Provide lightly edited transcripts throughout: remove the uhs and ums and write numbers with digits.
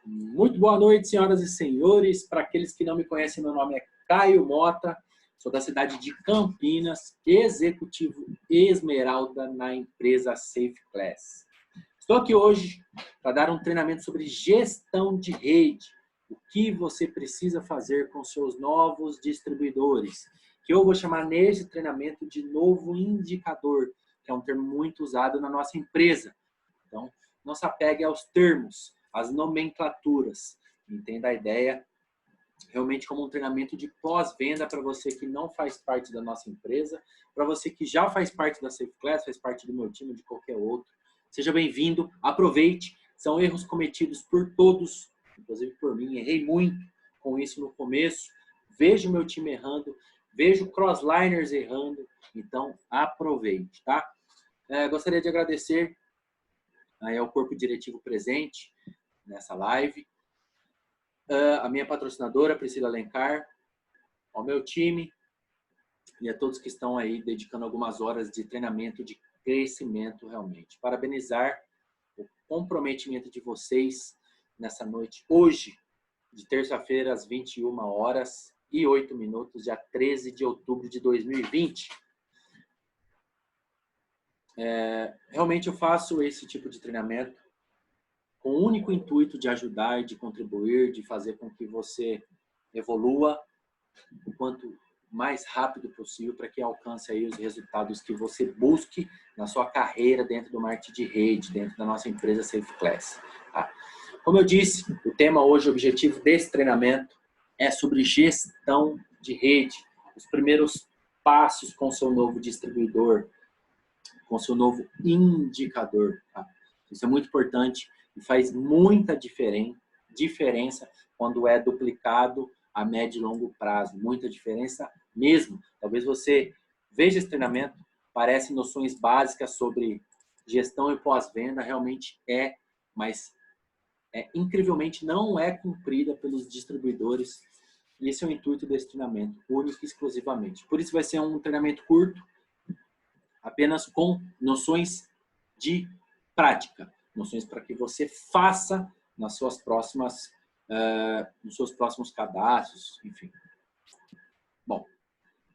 Muito boa noite, senhoras e senhores. Para aqueles que não me conhecem, meu nome é Caio Mota, sou da cidade de Campinas, executivo Esmeralda na empresa Safe Class. Estou aqui hoje para dar um treinamento sobre gestão de rede, o que você precisa fazer com seus novos distribuidores, que eu vou chamar nesse treinamento de novo indicador, que é um termo muito usado na nossa empresa. Então, não se apegue aos termos, às nomenclaturas. Entenda a ideia realmente como um treinamento de pós-venda para você que não faz parte da nossa empresa, para você que já faz parte da Safe Class, faz parte do meu time, de qualquer outro. Seja bem-vindo, aproveite. São erros cometidos por todos, inclusive por mim. Errei muito com isso no começo. Vejo o meu time errando, vejo crossliners errando. Então, aproveite, tá? Gostaria de agradecer ao corpo diretivo presente nessa live, a minha patrocinadora, Priscila Alencar, ao meu time e a todos que estão aí dedicando algumas horas de treinamento, de crescimento realmente. Parabenizar o comprometimento de vocês nessa noite, hoje, de terça-feira, às 21h08, dia 13 de outubro de 2020. Realmente eu faço esse tipo de treinamento com o único intuito de ajudar, de contribuir, de fazer com que você evolua o quanto mais rápido possível para que alcance aí os resultados que você busque na sua carreira dentro do marketing de rede, dentro da nossa empresa Safe Class. Tá? Como eu disse, o tema hoje, o objetivo desse treinamento é sobre gestão de rede, os primeiros passos com o seu novo distribuidor, com o seu novo indicador. Tá? Isso é muito importante e faz muita diferença quando é duplicado a médio e longo prazo. Muita diferença mesmo. Talvez você veja esse treinamento, parecem noções básicas sobre gestão e pós-venda, realmente mas incrivelmente não é cumprida pelos distribuidores. E esse é o intuito desse treinamento, único e exclusivamente. Por isso vai ser um treinamento curto, apenas com noções de prática. Noções para que você faça nas suas próximas, nos seus próximos cadastros, enfim. Bom,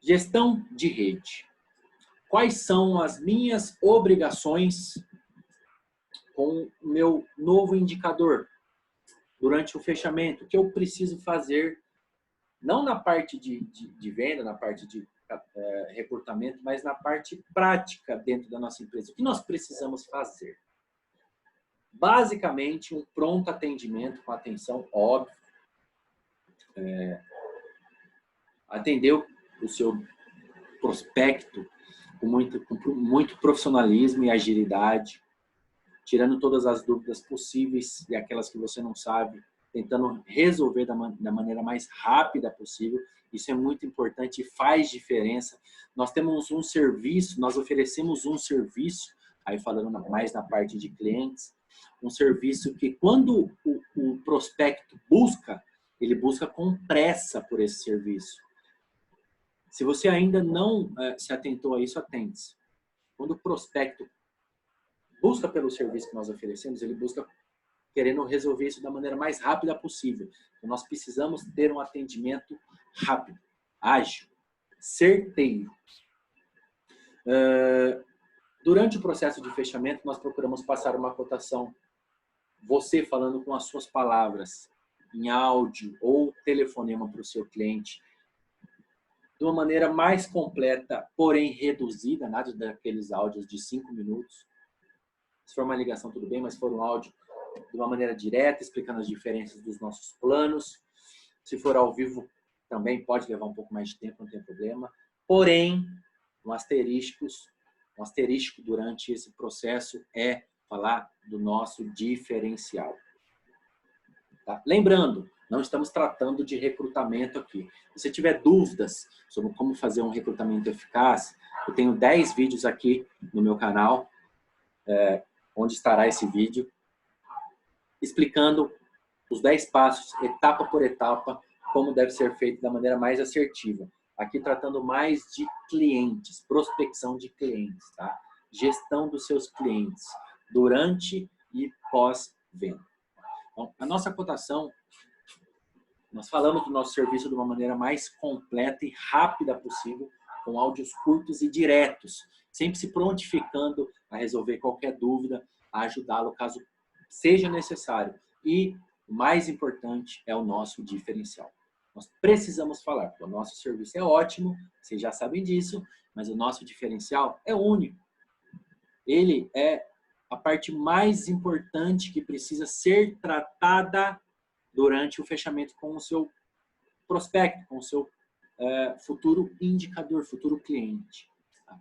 gestão de rede. Quais são as minhas obrigações com o meu novo indicador durante o fechamento? O que eu preciso fazer, não na parte de venda, na parte de recrutamento, mas na parte prática dentro da nossa empresa. O que nós precisamos fazer? Basicamente, um pronto atendimento com atenção, óbvio. Atender o seu prospecto com muito profissionalismo e agilidade, tirando todas as dúvidas possíveis e aquelas que você não sabe, tentando resolver da maneira mais rápida possível. Isso é muito importante e faz diferença. Nós temos um serviço, nós oferecemos um serviço, aí falando mais na parte de clientes, um serviço que quando o prospecto busca, ele busca com pressa por esse serviço. Se você ainda não se atentou a isso, atente-se. Quando o prospecto busca pelo serviço que nós oferecemos, ele busca querendo resolver isso da maneira mais rápida possível. Então, nós precisamos ter um atendimento rápido, ágil, certeiro. Durante o processo de fechamento, nós procuramos passar uma cotação, você falando com as suas palavras, em áudio ou telefonema para o seu cliente, de uma maneira mais completa, porém reduzida, nada daqueles áudios de 5 minutos. Se for uma ligação, tudo bem, mas se for um áudio de uma maneira direta, explicando as diferenças dos nossos planos. Se for ao vivo, também pode levar um pouco mais de tempo, não tem problema. Porém, um asterisco durante esse processo é falar do nosso diferencial. Tá? Lembrando, não estamos tratando de recrutamento aqui. Se você tiver dúvidas sobre como fazer um recrutamento eficaz, eu tenho 10 vídeos aqui no meu canal, onde estará esse vídeo, explicando os 10 passos, etapa por etapa, como deve ser feito da maneira mais assertiva. Aqui tratando mais de clientes, prospecção de clientes, tá? Gestão dos seus clientes, durante e pós-venda. Então, a nossa cotação, nós falamos do nosso serviço de uma maneira mais completa e rápida possível, com áudios curtos e diretos, sempre se prontificando a resolver qualquer dúvida, a ajudá-lo caso seja necessário. E o mais importante é o nosso diferencial. Nós precisamos falar, porque o nosso serviço é ótimo, vocês já sabem disso, mas o nosso diferencial é único. Ele é a parte mais importante que precisa ser tratada durante o fechamento com o seu prospecto, com o seu futuro indicador, futuro cliente. Tá?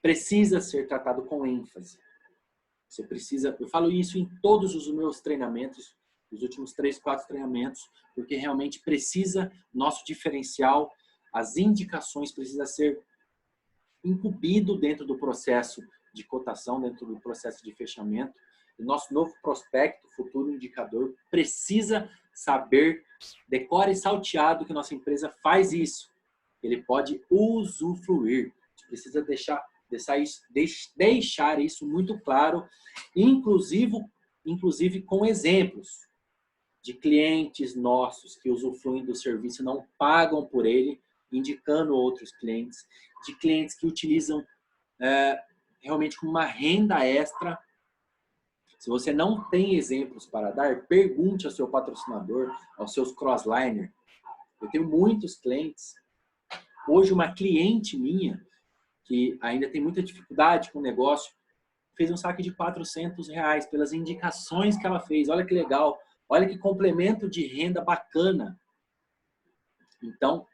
Precisa ser tratado com ênfase. Você precisa, eu falo isso em todos os meus treinamentos, os últimos 3, 4 treinamentos, porque realmente precisa, nosso diferencial, as indicações precisa ser incumbido dentro do processo de cotação, dentro do processo de fechamento. O nosso novo prospecto, futuro indicador, precisa saber, decore e salteado que nossa empresa faz isso. Ele pode usufruir. A gente precisa deixar isso muito claro, inclusive com exemplos de clientes nossos que usufruem do serviço, não pagam por ele, indicando outros clientes, de clientes que utilizam realmente como uma renda extra. Se você não tem exemplos para dar, pergunte ao seu patrocinador, aos seus crossliner. Eu tenho muitos clientes. Hoje, uma cliente minha, que ainda tem muita dificuldade com o negócio, fez um saque de R$400 pelas indicações que ela fez. Olha que legal. Olha que complemento de renda bacana. Então,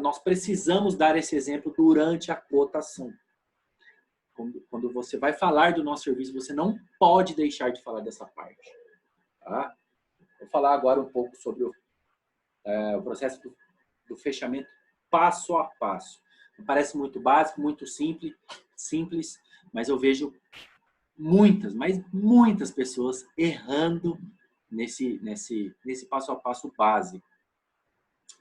nós precisamos dar esse exemplo durante a cotação. Quando você vai falar do nosso serviço, você não pode deixar de falar dessa parte. Tá? Vou falar agora um pouco sobre o processo do fechamento passo a passo. Parece muito básico, muito simples, mas eu vejo muitas pessoas errando nesse passo a passo básico.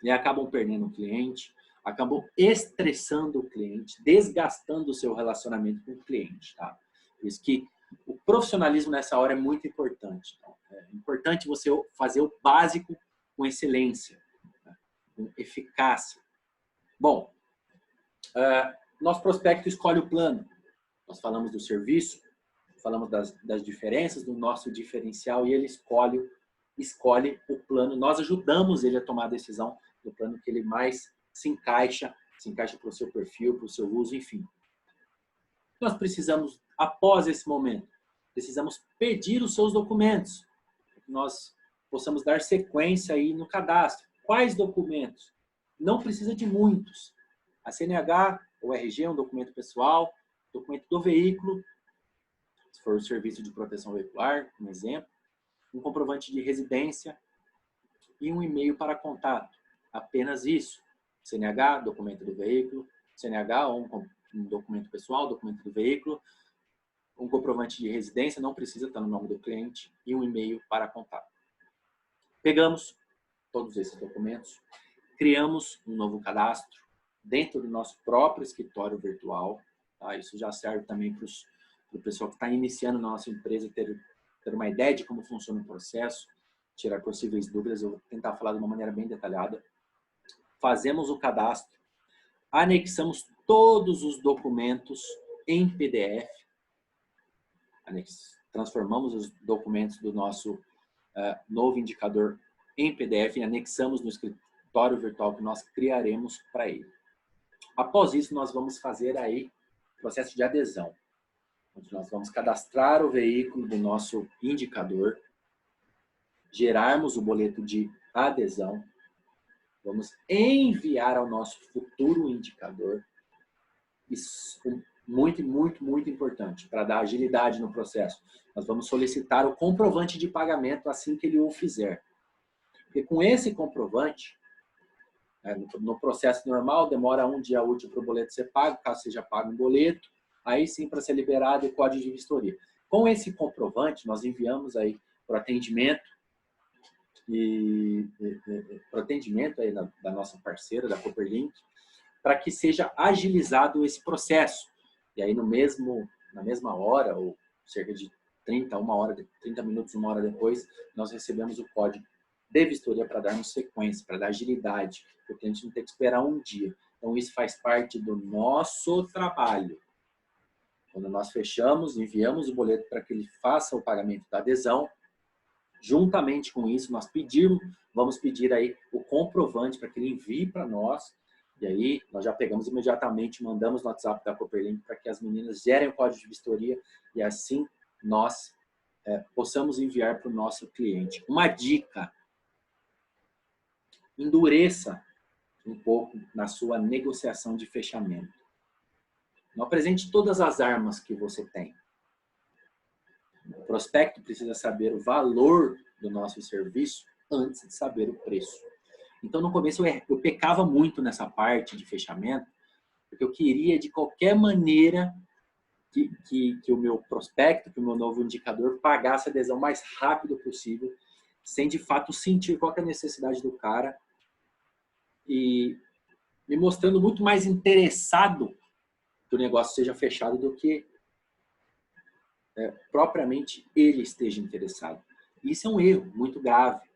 E acabam perdendo o cliente, acabam estressando o cliente, desgastando o seu relacionamento com o cliente. Tá? Por isso que o profissionalismo nessa hora é muito importante. Tá? É importante você fazer o básico com excelência, tá? Com eficácia. Bom, nosso prospecto escolhe o plano. Nós falamos do serviço, falamos das diferenças do nosso diferencial e ele escolhe o plano. Nós ajudamos ele a tomar a decisão do plano que ele mais se encaixa para o seu perfil, para o seu uso, enfim. Nós precisamos, após esse momento, precisamos pedir os seus documentos, para que nós possamos dar sequência aí no cadastro. Quais documentos? Não precisa de muitos. A CNH, o RG é um documento pessoal, documento do veículo, se for o serviço de proteção veicular, um exemplo, um comprovante de residência e um e-mail para contato. Apenas isso. CNH, documento do veículo, CNH ou um documento pessoal, documento do veículo, um comprovante de residência, não precisa estar no nome do cliente, e um e-mail para contato. Pegamos todos esses documentos, criamos um novo cadastro dentro do nosso próprio escritório virtual. Tá? Isso já serve também para o pessoal que está iniciando na nossa empresa ter uma ideia de como funciona o processo, tirar possíveis dúvidas. Eu vou tentar falar de uma maneira bem detalhada. Fazemos o cadastro, anexamos todos os documentos em PDF, transformamos os documentos do nosso novo indicador em PDF e anexamos no escritório virtual que nós criaremos para ele. Após isso, nós vamos fazer aí o processo de adesão, onde nós vamos cadastrar o veículo do nosso indicador, gerarmos o boleto de adesão, vamos enviar ao nosso futuro indicador. Isso é muito importante para dar agilidade no processo. Nós vamos solicitar o comprovante de pagamento assim que ele o fizer. Porque com esse comprovante, no processo normal, demora um dia útil para o boleto ser pago, caso seja pago um boleto, aí sim para ser liberado o código de vistoria. Com esse comprovante, nós enviamos aí para o atendimento aí da nossa parceira, da Copperlink, para que seja agilizado esse processo. E aí na mesma hora, ou cerca de 30 minutos, 1 hora depois, nós recebemos o código de vistoria para darmos sequência, para dar agilidade, para o cliente não ter que esperar um dia. Então, isso faz parte do nosso trabalho. Quando nós fechamos, enviamos o boleto para que ele faça o pagamento da adesão, juntamente com isso, vamos pedir aí o comprovante para que ele envie para nós, e aí nós já pegamos imediatamente, mandamos no WhatsApp da Cooperlink para que as meninas gerem o código de vistoria e assim nós possamos enviar para o nosso cliente. Uma dica: endureça um pouco na sua negociação de fechamento. Não apresente todas as armas que você tem. O prospecto precisa saber o valor do nosso serviço antes de saber o preço. Então, no começo, eu pecava muito nessa parte de fechamento, porque eu queria, de qualquer maneira, que o meu prospecto, que o meu novo indicador pagasse a adesão o mais rápido possível, sem, de fato, sentir qual é a necessidade do cara e me mostrando muito mais interessado que o negócio seja fechado do que propriamente ele esteja interessado. Isso é um erro muito grave.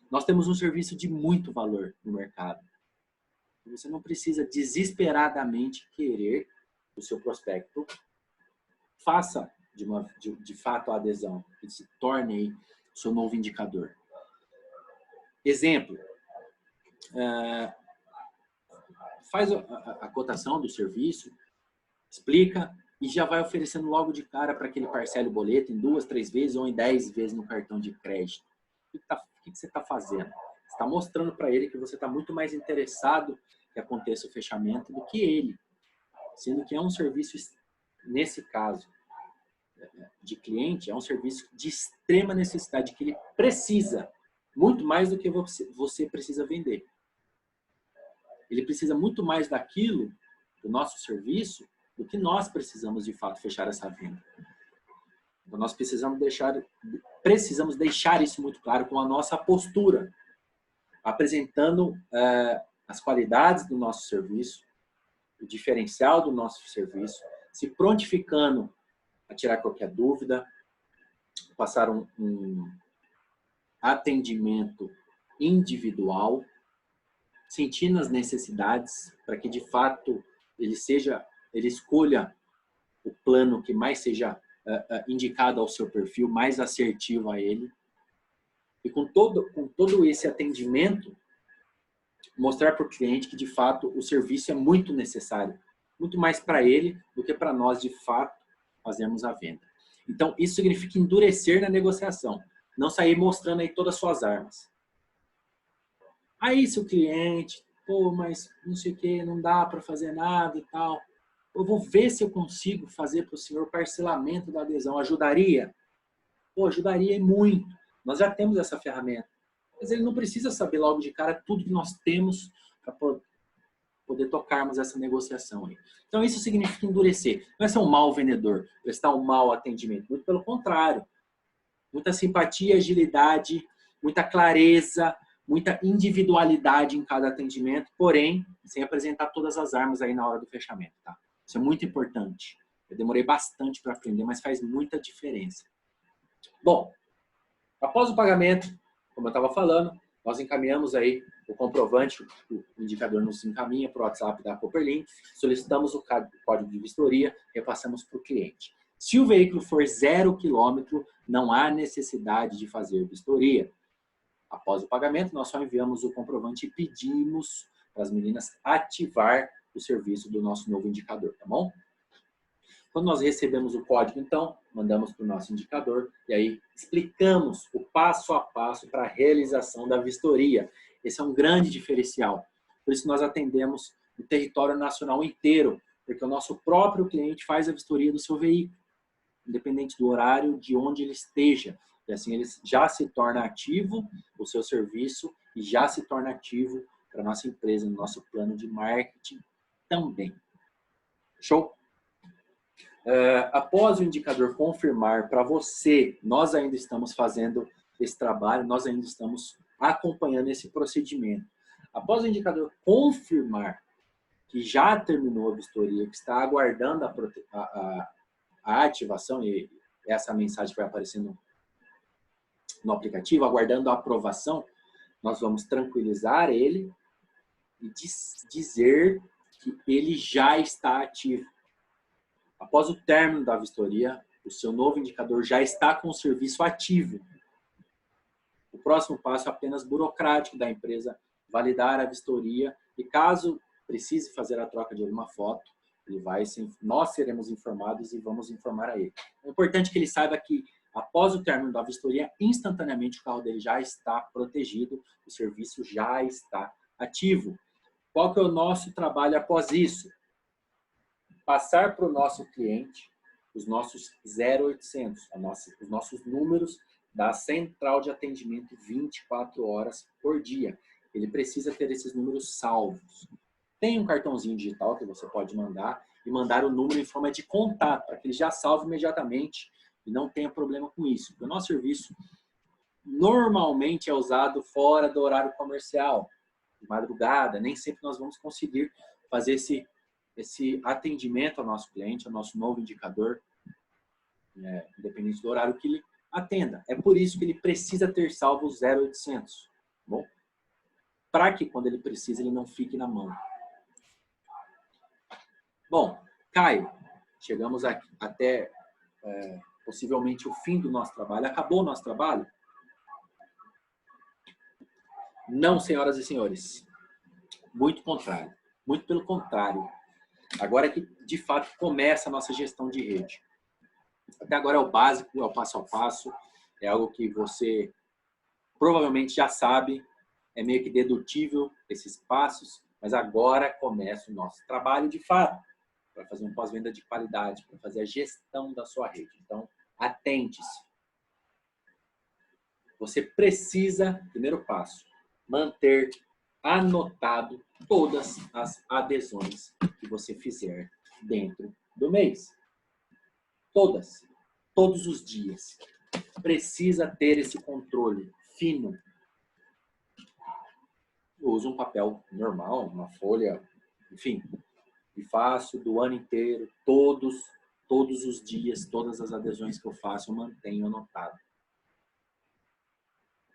Nós temos um serviço de muito valor no mercado. Você não precisa desesperadamente querer que o seu prospecto faça de fato a adesão, que se torne aí o seu novo indicador. Exemplo, faz a cotação do serviço, explica e já vai oferecendo logo de cara para que ele parcele o boleto em 2, 3 vezes ou em 10 vezes no cartão de crédito. O que você está fazendo? Você está mostrando para ele que você está muito mais interessado que aconteça o fechamento do que ele. Sendo que é um serviço, nesse caso de cliente, é um serviço de extrema necessidade, que ele precisa, muito mais do que você precisa vender. Ele precisa muito mais daquilo, do nosso serviço, do que nós precisamos de fato fechar essa venda. Então, nós precisamos deixar isso muito claro com a nossa postura, apresentando as qualidades do nosso serviço, o diferencial do nosso serviço, se prontificando a tirar qualquer dúvida, passar um atendimento individual, sentindo as necessidades, para que de fato ele escolha o plano que mais seja indicado ao seu perfil, mais assertivo a ele. E com todo esse atendimento, mostrar para o cliente que de fato o serviço é muito necessário, muito mais para ele do que para nós de fato fazermos a venda. Então, isso significa endurecer na negociação, não sair mostrando aí todas as suas armas. Aí, se o cliente, pô, mas não sei o que, não dá para fazer nada e tal, eu vou ver se eu consigo fazer para o senhor parcelamento da adesão. Ajudaria? Pô, ajudaria muito. Nós já temos essa ferramenta. Mas ele não precisa saber logo de cara tudo que nós temos para poder tocarmos essa negociação aí. Então, isso significa endurecer. Não é ser um mau vendedor, prestar um mau atendimento. Muito pelo contrário. Muita simpatia, agilidade, muita clareza, muita individualidade em cada atendimento, porém, sem apresentar todas as armas aí na hora do fechamento, tá? Isso é muito importante. Eu demorei bastante para aprender, mas faz muita diferença. Bom, após o pagamento, como eu estava falando, nós encaminhamos aí o comprovante, o indicador nos encaminha para o WhatsApp da Cooperlink, solicitamos o código de vistoria, repassamos para o cliente. Se o veículo for 0 km, não há necessidade de fazer vistoria. Após o pagamento, nós só enviamos o comprovante e pedimos para as meninas ativar o serviço do nosso novo indicador, tá bom? Quando nós recebemos o código, então, mandamos para o nosso indicador e aí explicamos o passo a passo para a realização da vistoria. Esse é um grande diferencial. Por isso nós atendemos o território nacional inteiro, porque o nosso próprio cliente faz a vistoria do seu veículo, independente do horário, de onde ele esteja. E assim ele já se torna ativo o seu serviço e já se torna ativo para a nossa empresa, no nosso plano de marketing também. Show? Após o indicador confirmar para você, nós ainda estamos fazendo esse trabalho, nós ainda estamos acompanhando esse procedimento. Após o indicador confirmar que já terminou a vistoria, que está aguardando a ativação, e essa mensagem vai aparecer no aplicativo, aguardando a aprovação, nós vamos tranquilizar ele e dizer que ele já está ativo. Após o término da vistoria, o seu novo indicador já está com o serviço ativo. O próximo passo é apenas burocrático da empresa validar a vistoria e caso precise fazer a troca de alguma foto, nós seremos informados e vamos informar a ele. É importante que ele saiba que após o término da vistoria, instantaneamente o carro dele já está protegido, o serviço já está ativo. Qual que é o nosso trabalho após isso? Passar para o nosso cliente os nossos 0800, os nossos números da central de atendimento 24 horas por dia. Ele precisa ter esses números salvos. Tem um cartãozinho digital que você pode mandar e mandar o número em forma de contato, para que ele já salve imediatamente e não tenha problema com isso. Porque o nosso serviço normalmente é usado fora do horário comercial, de madrugada, nem sempre nós vamos conseguir fazer esse atendimento ao nosso cliente, ao nosso novo indicador, independente do horário que ele atenda. É por isso que ele precisa ter salvo o 0800, tá bom? Para que quando ele precisa, ele não fique na mão. Bom, Caio, chegamos até possivelmente o fim do nosso trabalho. Acabou o nosso trabalho? Não, senhoras e senhores. Muito contrário. Muito pelo contrário. Agora é que, de fato, começa a nossa gestão de rede. Até agora é o básico, é o passo a passo. É algo que você provavelmente já sabe. É meio que dedutível esses passos. Mas agora começa o nosso trabalho de fato. Para fazer um pós-venda de qualidade, para fazer a gestão da sua rede. Então, atente-se. Você precisa, primeiro passo, manter anotado todas as adesões que você fizer dentro do mês. Todas. Todos os dias. Precisa ter esse controle fino. Eu uso um papel normal, uma folha, enfim. E faço do ano inteiro, todos os dias, todas as adesões que eu faço, eu mantenho anotado.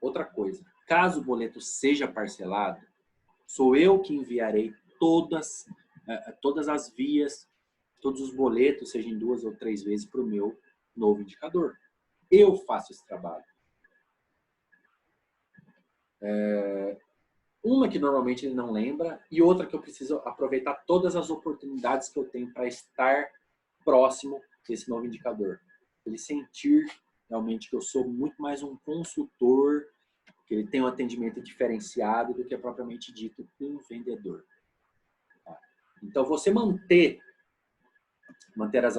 Outra coisa, caso o boleto seja parcelado, sou eu que enviarei todas as vias, todos os boletos, seja em 2 ou 3 vezes, para o meu novo indicador. Eu faço esse trabalho. Uma que normalmente ele não lembra e outra que eu preciso aproveitar todas as oportunidades que eu tenho para estar próximo desse novo indicador. Ele sentir realmente que eu sou muito mais um consultor, que ele tem um atendimento diferenciado do que é propriamente dito um vendedor. Então, você manter as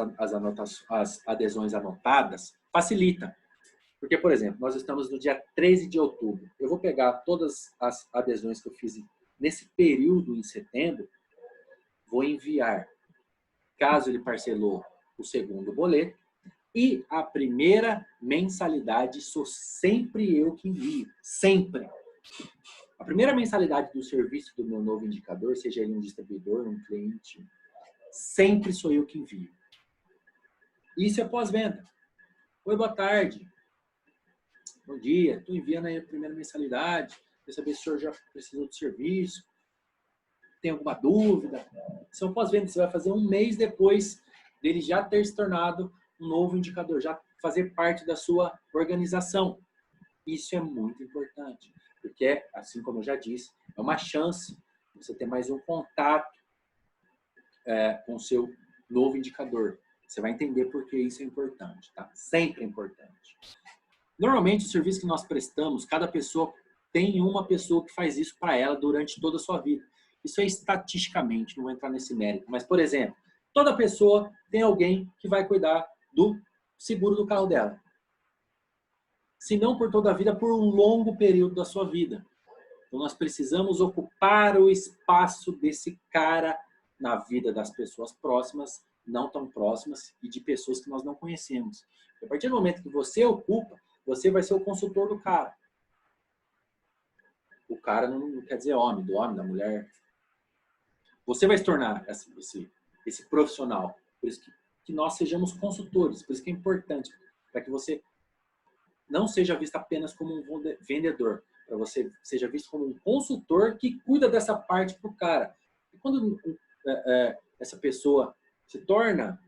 adesões anotadas facilita. Porque, por exemplo, nós estamos no dia 13 de outubro. Eu vou pegar todas as adesões que eu fiz nesse período em setembro, vou enviar, caso ele parcelou o segundo boleto, e a primeira mensalidade sou sempre eu que envio. Sempre. A primeira mensalidade do serviço do meu novo indicador, seja ele um distribuidor, um cliente, sempre sou eu que envio. Isso é pós-venda. Oi, boa tarde. Bom dia, estou enviando aí a primeira mensalidade, quero saber se o senhor já precisou do serviço, tem alguma dúvida? Isso é um pós-venda, você vai fazer um mês depois dele já ter se tornado um novo indicador, já fazer parte da sua organização. Isso é muito importante, porque, assim como eu já disse, é uma chance de você ter mais um contato com o seu novo indicador. Você vai entender por que isso é importante, tá? Sempre é importante. Normalmente, o serviço que nós prestamos, cada pessoa tem uma pessoa que faz isso para ela durante toda a sua vida. Isso é estatisticamente, não vou entrar nesse mérito. Mas, por exemplo, toda pessoa tem alguém que vai cuidar do seguro do carro dela. Se não por toda a vida, por um longo período da sua vida. Então, nós precisamos ocupar o espaço desse cara na vida das pessoas próximas, não tão próximas, e de pessoas que nós não conhecemos. A partir do momento que você ocupa, você vai ser o consultor do cara. O cara não quer dizer homem, do homem, da mulher. Você vai se tornar esse profissional. Por isso que nós sejamos consultores. Por isso que é importante. para que você não seja visto apenas como um vendedor, para você seja visto como um consultor que cuida dessa parte para o cara. E quando essa pessoa se torna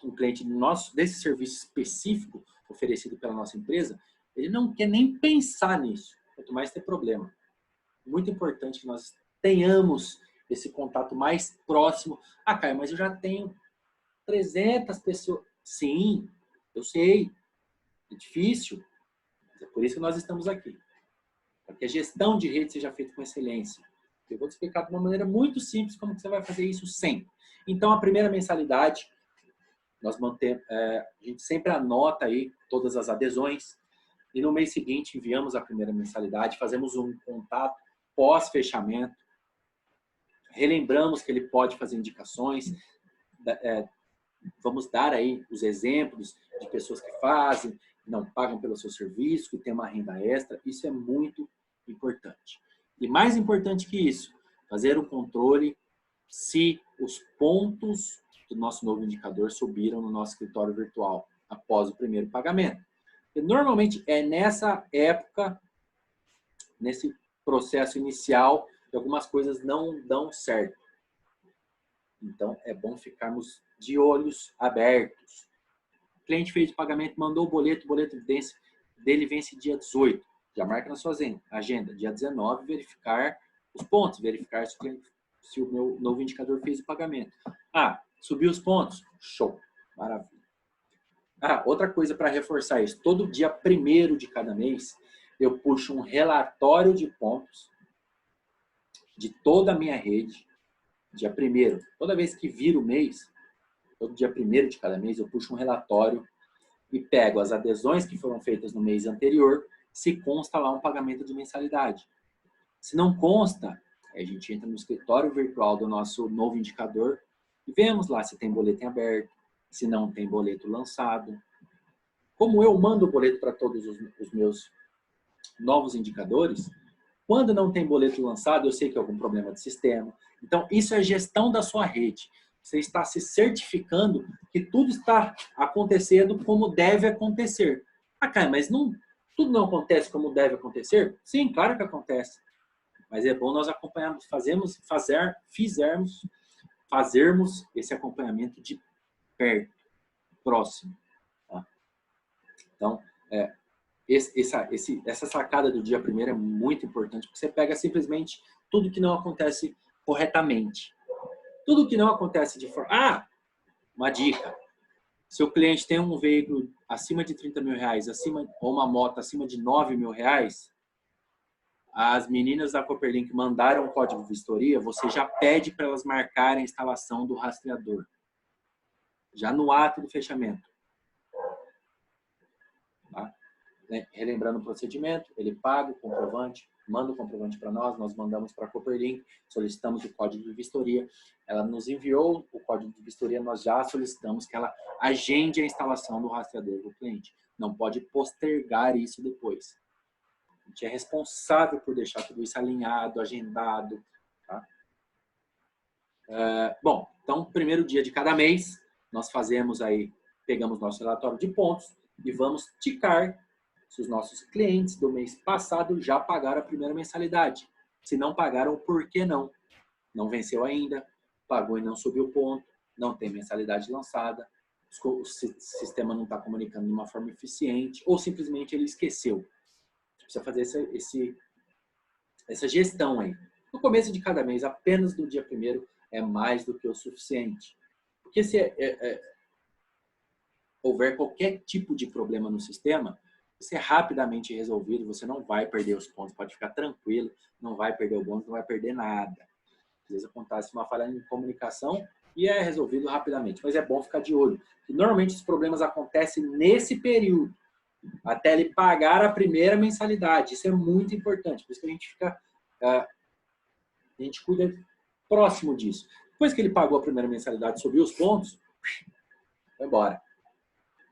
um cliente nosso, desse serviço específico oferecido pela nossa empresa, ele não quer nem pensar nisso, quanto mais ter problema. Muito importante que nós tenhamos esse contato mais próximo. Ah, Caio, mas eu já tenho 300 pessoas. Sim, eu sei, é difícil, mas é por isso que nós estamos aqui. Para que a gestão de rede seja feita com excelência. Eu vou te explicar de uma maneira muito simples como que você vai fazer isso sempre. Então, a primeira mensalidade, nós mantemos, a gente sempre anota aí todas as adesões e no mês seguinte enviamos a primeira mensalidade, fazemos um contato pós-fechamento, relembramos que ele pode fazer indicações, vamos dar aí os exemplos de pessoas que fazem, não pagam pelo seu serviço, que tem uma renda extra. Isso é muito importante. E mais importante que isso, fazer um controle se os pontos do nosso novo indicador subiram no nosso escritório virtual após o primeiro pagamento. E normalmente é nessa época, nesse processo inicial, que algumas coisas não dão certo. Então, é bom ficarmos de olhos abertos. O cliente fez o pagamento, mandou o boleto dele vence dia 18. Já marca na sua agenda. Dia 19, verificar os pontos, verificar se o meu novo indicador fez o pagamento. Ah, subiu os pontos? Show, maravilha. Ah, outra coisa para reforçar isso. Todo dia 1º de cada mês, eu puxo um relatório de pontos de toda a minha rede. Dia 1º, toda vez que vira o mês, todo dia 1º de cada mês, eu puxo um relatório e pego as adesões que foram feitas no mês anterior, se consta lá um pagamento de mensalidade. Se não consta, a gente entra no escritório virtual do nosso novo indicador e vemos lá se tem boleto em aberto, se não tem boleto lançado. Como eu mando o boleto para todos os meus novos indicadores, quando não tem boleto lançado, eu sei que é algum problema de sistema. Então, isso é gestão da sua rede. Você está se certificando que tudo está acontecendo como deve acontecer. Ah, cara, mas tudo não acontece como deve acontecer? Sim, claro que acontece. Mas é bom nós acompanharmos, fazermos esse acompanhamento de perto, próximo. Tá? Então, essa sacada do dia 1º é muito importante, porque você pega simplesmente tudo que não acontece corretamente. Tudo que não acontece de forma... Ah, uma dica. Se o cliente tem um veículo acima de 30 mil reais, ou uma moto acima de 9 mil reais, as meninas da Copperlink mandaram um código de vistoria, você já pede para elas marcarem a instalação do rastreador. Já no ato do fechamento. Tá? Relembrando o procedimento, ele paga o comprovante, manda o comprovante para nós mandamos para a Copperlink, solicitamos o código de vistoria, ela nos enviou o código de vistoria, nós já solicitamos que ela agende a instalação do rastreador do cliente. Não pode postergar isso depois. A gente é responsável por deixar tudo isso alinhado, agendado. Tá? Bom, então, 1º dia de cada mês, nós pegamos nosso relatório de pontos e vamos ticar se os nossos clientes do mês passado já pagaram a primeira mensalidade. Se não pagaram, por que não? Não venceu ainda, pagou e não subiu o ponto, não tem mensalidade lançada, o sistema não está comunicando de uma forma eficiente, ou simplesmente ele esqueceu. Precisa fazer essa gestão aí. No começo de cada mês, apenas no dia 1º, é mais do que o suficiente. Porque se houver qualquer tipo de problema no sistema, isso é rapidamente resolvido, você não vai perder os pontos, pode ficar tranquilo, não vai perder o bônus, não vai perder nada. Às vezes acontece uma falha em comunicação e é resolvido rapidamente, mas é bom ficar de olho. E normalmente os problemas acontecem nesse período, até ele pagar a primeira mensalidade. Isso é muito importante, por isso que a gente fica, a gente cuida próximo disso. Depois que ele pagou a primeira mensalidade, subiu os pontos, vai embora.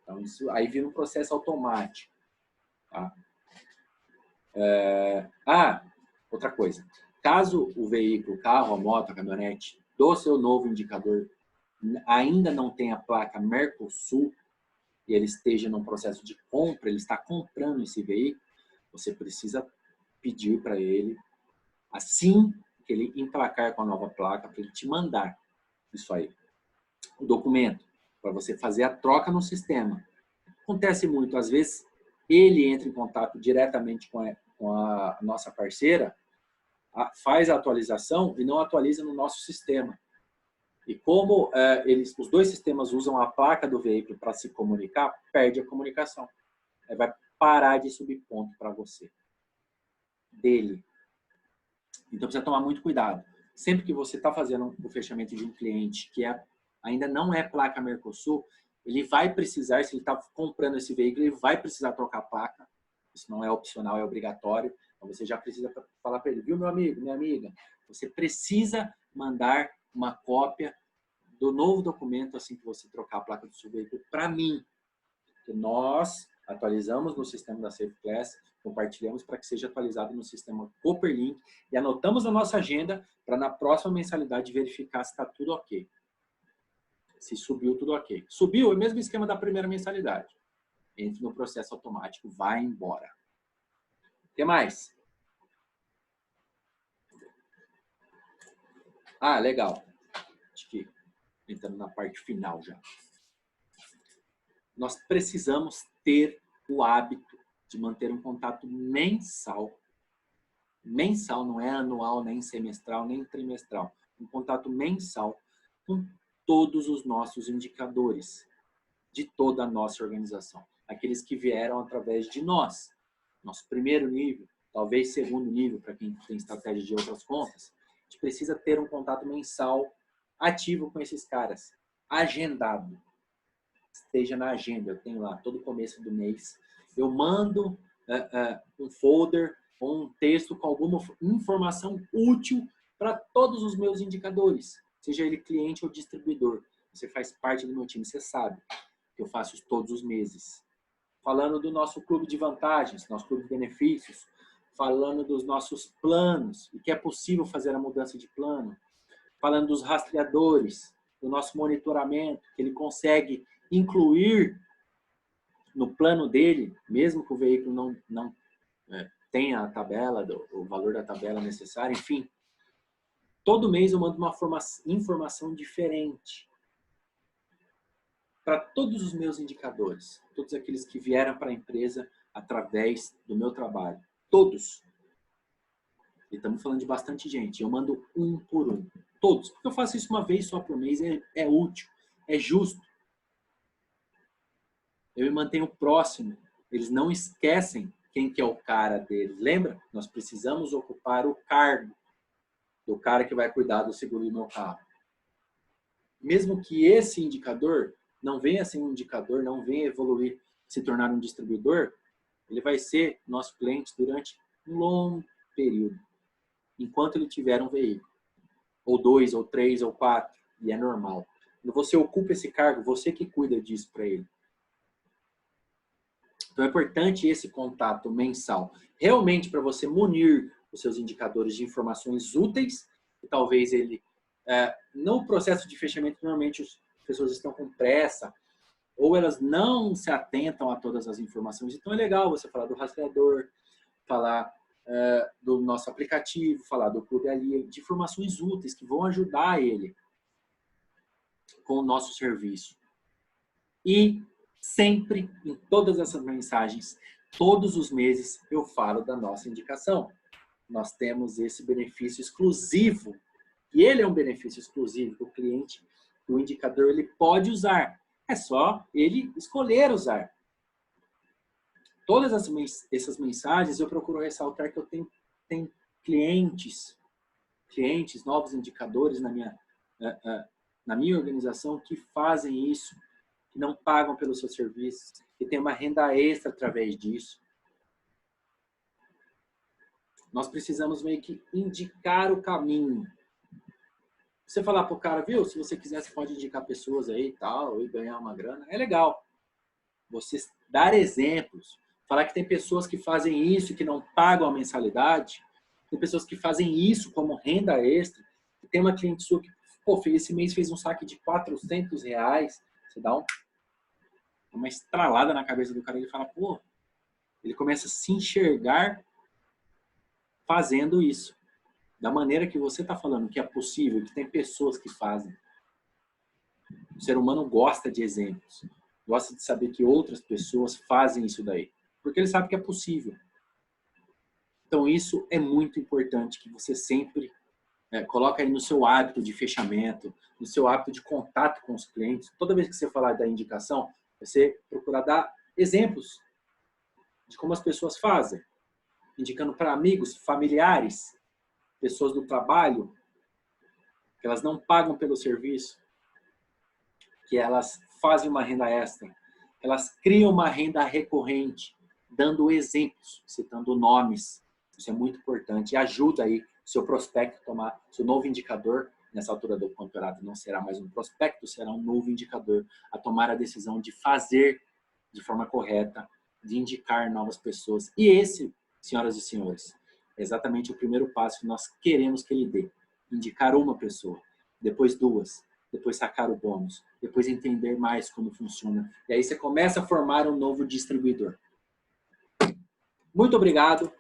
Então isso aí vira um processo automático. Tá? Outra coisa. Caso o veículo, o carro, a moto, a caminhonete do seu novo indicador ainda não tenha a placa Mercosul, e ele esteja num processo de compra, ele está comprando esse veículo, você precisa pedir para ele, assim que ele emplacar com a nova placa, para ele te mandar isso aí. O documento, para você fazer a troca no sistema. Acontece muito, às vezes, ele entra em contato diretamente com a nossa parceira, faz a atualização e não atualiza no nosso sistema. E como os dois sistemas usam a placa do veículo para se comunicar, perde a comunicação. Vai parar de subir ponto para você. Dele. Então, precisa tomar muito cuidado. Sempre que você está fazendo o fechamento de um cliente que ainda não é placa Mercosul, ele vai precisar, se ele está comprando esse veículo, ele vai precisar trocar a placa. Isso não é opcional, é obrigatório. Então, você já precisa falar para ele, viu, meu amigo, minha amiga? Você precisa mandar uma cópia do novo documento assim que você trocar a placa do seu veículo para mim. Que nós atualizamos no sistema da Safe Class, compartilhamos para que seja atualizado no sistema Copperlink e anotamos na nossa agenda para na próxima mensalidade verificar se está tudo ok. Se subiu, tudo ok. Subiu, é o mesmo esquema da primeira mensalidade. Entre no processo automático, vai embora. O que mais? Ah, legal. Acho que entrando na parte final já. Nós precisamos ter o hábito de manter um contato mensal. Mensal, não é anual, nem semestral, nem trimestral. Um contato mensal com todos os nossos indicadores de toda a nossa organização. Aqueles que vieram através de nós. Nosso primeiro nível, talvez segundo nível, para quem tem estratégia de outras contas, a gente precisa ter um contato mensal ativo com esses caras, agendado. Esteja na agenda, eu tenho lá todo começo do mês. Eu mando um folder ou um texto com alguma informação útil para todos os meus indicadores, seja ele cliente ou distribuidor. Você faz parte do meu time, você sabe que eu faço isso todos os meses. Falando do nosso clube de vantagens, nosso clube de benefícios, falando dos nossos planos e que é possível fazer a mudança de plano, falando dos rastreadores, do nosso monitoramento, que ele consegue incluir no plano dele, mesmo que o veículo não tenha a tabela, o valor da tabela necessário, enfim. Todo mês eu mando uma informação diferente para todos os meus indicadores, todos aqueles que vieram para a empresa através do meu trabalho. Todos. E estamos falando de bastante gente. Eu mando um por um. Todos. Porque eu faço isso uma vez só por mês. É útil. É justo. Eu me mantenho próximo. Eles não esquecem quem que é o cara deles. Lembra? Nós precisamos ocupar o cargo do cara que vai cuidar do seguro do meu carro. Mesmo que esse indicador não venha ser um indicador, não venha evoluir, se tornar um distribuidor, ele vai ser nosso cliente durante um longo período, enquanto ele tiver um veículo. Ou 2, ou 3, ou 4, e é normal. Quando você ocupa esse cargo, você que cuida disso para ele. Então é importante esse contato mensal, realmente para você munir os seus indicadores de informações úteis, e talvez ele, no processo de fechamento, normalmente as pessoas estão com pressa, ou elas não se atentam a todas as informações. Então é legal você falar do rastreador, falar do nosso aplicativo, falar do clube ali, de informações úteis que vão ajudar ele com o nosso serviço. E sempre, em todas essas mensagens, todos os meses, eu falo da nossa indicação. Nós temos esse benefício exclusivo, e ele é um benefício exclusivo que o cliente, o indicador, ele pode usar. É só ele escolher usar. Todas essas mensagens eu procuro ressaltar que eu tenho clientes, novos indicadores na minha organização que fazem isso, que não pagam pelos seus serviços, que tem uma renda extra através disso. Nós precisamos meio que indicar o caminho. Você falar para o cara, viu, se você quiser, você pode indicar pessoas aí e tal, e ganhar uma grana, é legal. Você dar exemplos, falar que tem pessoas que fazem isso e que não pagam a mensalidade, tem pessoas que fazem isso como renda extra, tem uma cliente sua que, esse mês fez um saque de R$400, você dá uma estralada na cabeça do cara. Ele fala, pô, ele começa a se enxergar fazendo isso. Da maneira que você está falando, que é possível, que tem pessoas que fazem. O ser humano gosta de exemplos. Gosta de saber que outras pessoas fazem isso daí. Porque ele sabe que é possível. Então, isso é muito importante, que você sempre coloca aí no seu hábito de fechamento, no seu hábito de contato com os clientes. Toda vez que você falar da indicação, você procurar dar exemplos de como as pessoas fazem. Indicando para amigos, familiares, pessoas do trabalho, que elas não pagam pelo serviço, que elas fazem uma renda extra, elas criam uma renda recorrente, dando exemplos, citando nomes. Isso é muito importante e ajuda aí o seu prospecto a tomar, seu novo indicador, nessa altura do campeonato não será mais um prospecto, será um novo indicador, a tomar a decisão de fazer de forma correta, de indicar novas pessoas. E esse, senhoras e senhores, é exatamente o primeiro passo que nós queremos que ele dê. Indicar uma pessoa, depois duas, depois sacar o bônus, depois entender mais como funciona. E aí você começa a formar um novo distribuidor. Muito obrigado.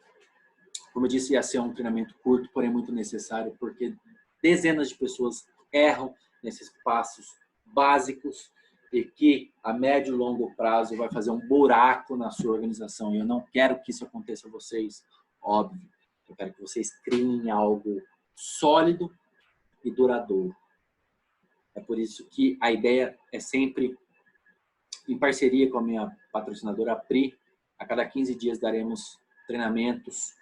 Como eu disse, ia ser um treinamento curto, porém muito necessário, porque dezenas de pessoas erram nesses passos básicos e que a médio e longo prazo vai fazer um buraco na sua organização. E eu não quero que isso aconteça a vocês, óbvio. Eu quero que vocês criem algo sólido e duradouro. É por isso que a ideia é sempre, em parceria com a minha patrocinadora, a Pri, a cada 15 dias daremos treinamentos.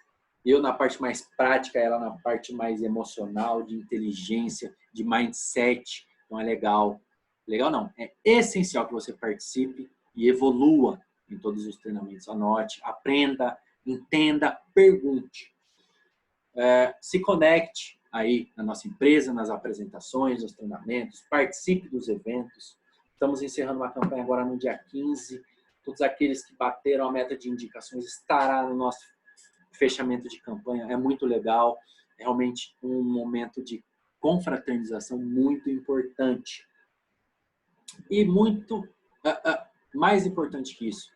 Eu na parte mais prática, ela na parte mais emocional, de inteligência, de mindset. Então é legal. Legal não, é essencial que você participe e evolua em todos os treinamentos. Anote, aprenda, entenda, pergunte. Se conecte aí na nossa empresa, nas apresentações, nos treinamentos, participe dos eventos. Estamos encerrando uma campanha agora no dia 15. Todos aqueles que bateram a meta de indicações estará no nosso fechamento de campanha. É muito legal, é realmente um momento de confraternização muito importante. E muito mais importante que isso,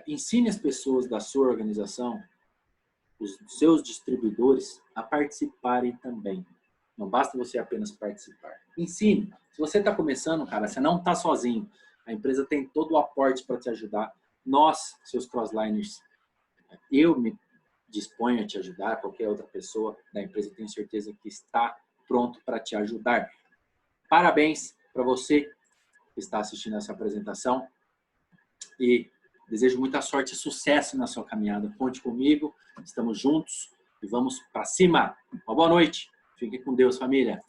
ensine as pessoas da sua organização, os seus distribuidores, a participarem também. Não basta você apenas participar. Ensine. Se você está começando, cara, você não está sozinho. A empresa tem todo o aporte para te ajudar. Nós, seus crossliners, eu me disponho a te ajudar, qualquer outra pessoa da empresa, tenho certeza que está pronto para te ajudar. Parabéns para você que está assistindo essa apresentação e desejo muita sorte e sucesso na sua caminhada. Conte comigo, estamos juntos e vamos para cima. Uma boa noite. Fique com Deus, família.